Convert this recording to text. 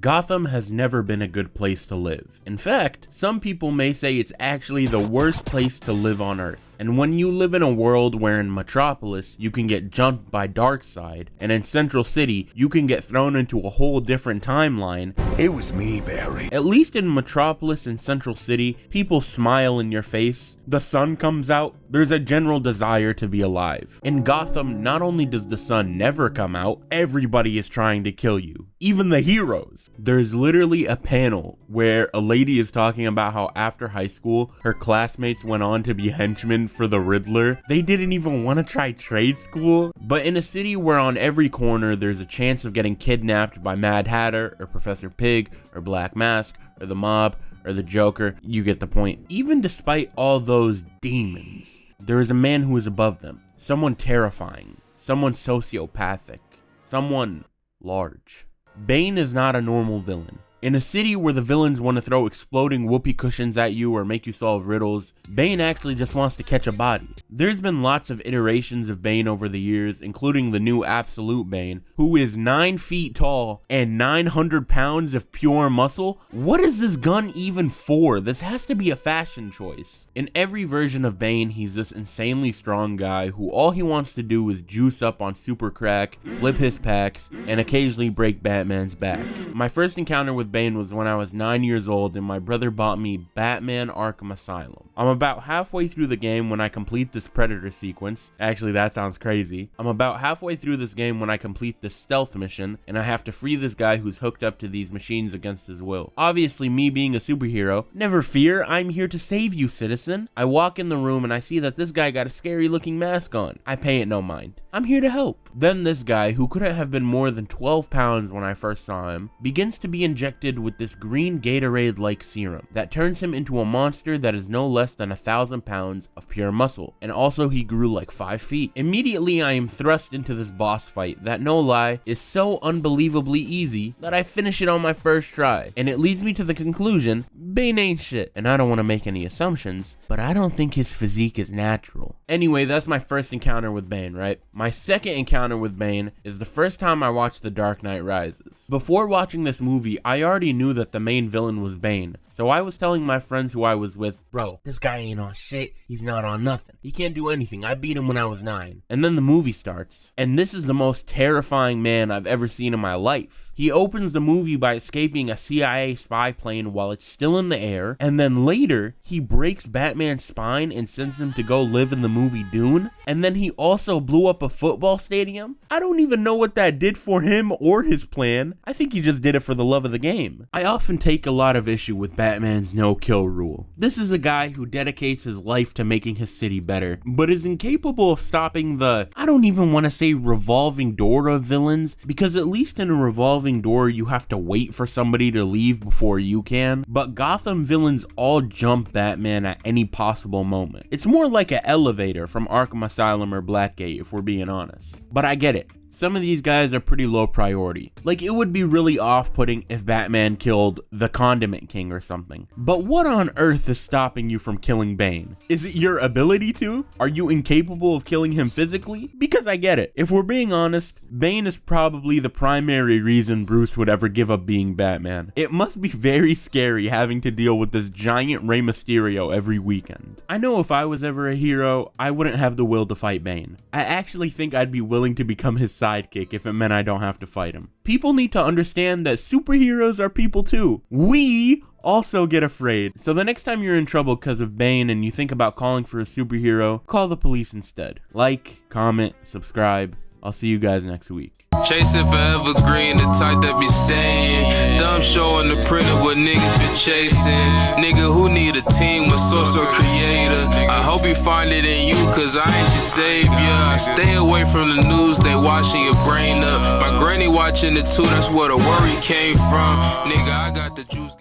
Gotham has never been a good place to live. In fact, some people may say it's actually the worst place to live on Earth. And when you live in a world where in Metropolis you can get jumped by Darkseid, and in Central City you can get thrown into a whole different timeline, it was me, Barry. At least in Metropolis and Central City, people smile in your face, the sun comes out, there's a general desire to be alive. In Gotham, not only does the sun never come out, everybody is trying to kill you. Even the heroes. There's literally a panel where a lady is talking about how after high school, her classmates went on to be henchmen for the Riddler. They didn't even want to try trade school. But in a city where on every corner there's a chance of getting kidnapped by Mad Hatter or Professor Pig or Black Mask or the Mob or the Joker, you get the point. Even despite all those demons, there is a man who is above them. Someone terrifying. Someone sociopathic. Someone large. Bane is not a normal villain. In a city where the villains want to throw exploding whoopee cushions at you or make you solve riddles, Bane actually just wants to catch a body. There's been lots of iterations of Bane over the years, including the new Absolute Bane, who is 9 feet tall and 900 pounds of pure muscle. What is this gun even for? This has to be a fashion choice. In every version of Bane, he's this insanely strong guy who all he wants to do is juice up on super crack, flip his packs, and occasionally break Batman's back. My first encounter with Bane was when I was 9 years old and my brother bought me Batman Arkham Asylum. I'm about halfway through the game when I complete this Predator sequence. Actually, that sounds crazy. I'm about halfway through this game when I complete this stealth mission and I have to free this guy who's hooked up to these machines against his will. Obviously, me being a superhero, never fear, I'm here to save you, citizen. I walk in the room and I see that this guy got a scary looking mask on. I pay it no mind. I'm here to help. Then this guy, who couldn't have been more than 12 pounds when I first saw him, begins to be injected with this green Gatorade-like serum that turns him into a monster that is no less than 1,000 pounds of pure muscle, and also he grew like 5 feet. Immediately I am thrust into this boss fight that, no lie, is so unbelievably easy that I finish it on my first try, and it leads me to the conclusion, Bane ain't shit. And I don't want to make any assumptions, but I don't think his physique is natural. Anyway, that's my first encounter with Bane, right? My second encounter with Bane is the first time I watched The Dark Knight Rises. Before watching this movie, I already knew that the main villain was Bane, so I was telling my friends who I was with, bro, this guy ain't on shit, he's not on nothing, he can't do anything, I beat him when I was 9. And then the movie starts, and this is the most terrifying man I've ever seen in my life. He opens the movie by escaping a CIA spy plane while it's still in the air, and then later, he breaks Batman's spine and sends him to go live in the movie Dune, and then he also blew up a football stadium. I don't even know what that did for him or his plan. I think he just did it for the love of the game. I often take a lot of issue with Batman's no-kill rule. This is a guy who dedicates his life to making his city better, but is incapable of stopping the, I don't even want to say revolving door of villains, because at least in a revolving door you have to wait for somebody to leave before you can, but Gotham villains all jump Batman at any possible moment. It's more like an elevator from Arkham Asylum or Blackgate if we're being honest. But I get it. Some of these guys are pretty low priority. Like, it would be really off-putting if Batman killed the Condiment King or something. But what on earth is stopping you from killing Bane? Is it your ability to? Are you incapable of killing him physically? Because I get it. If we're being honest, Bane is probably the primary reason Bruce would ever give up being Batman. It must be very scary having to deal with this giant Rey Mysterio every weekend. I know if I was ever a hero, I wouldn't have the will to fight Bane. I actually think I'd be willing to become his sidekick if it meant I don't have to fight him. People need to understand that superheroes are people too. We also get afraid. So the next time you're in trouble because of Bane and you think about calling for a superhero, call the police instead. Like, comment, subscribe. I'll see you guys next week. Chasing forever green, the type that be staying. Dumb show on the printer what niggas been chasing. Nigga who need a team with source or creator. I hope you find it in you, cause I ain't your savior. Stay away from the news, they washing your brain up. My granny watching it too, that's where the worry came from. Nigga, I got the juice.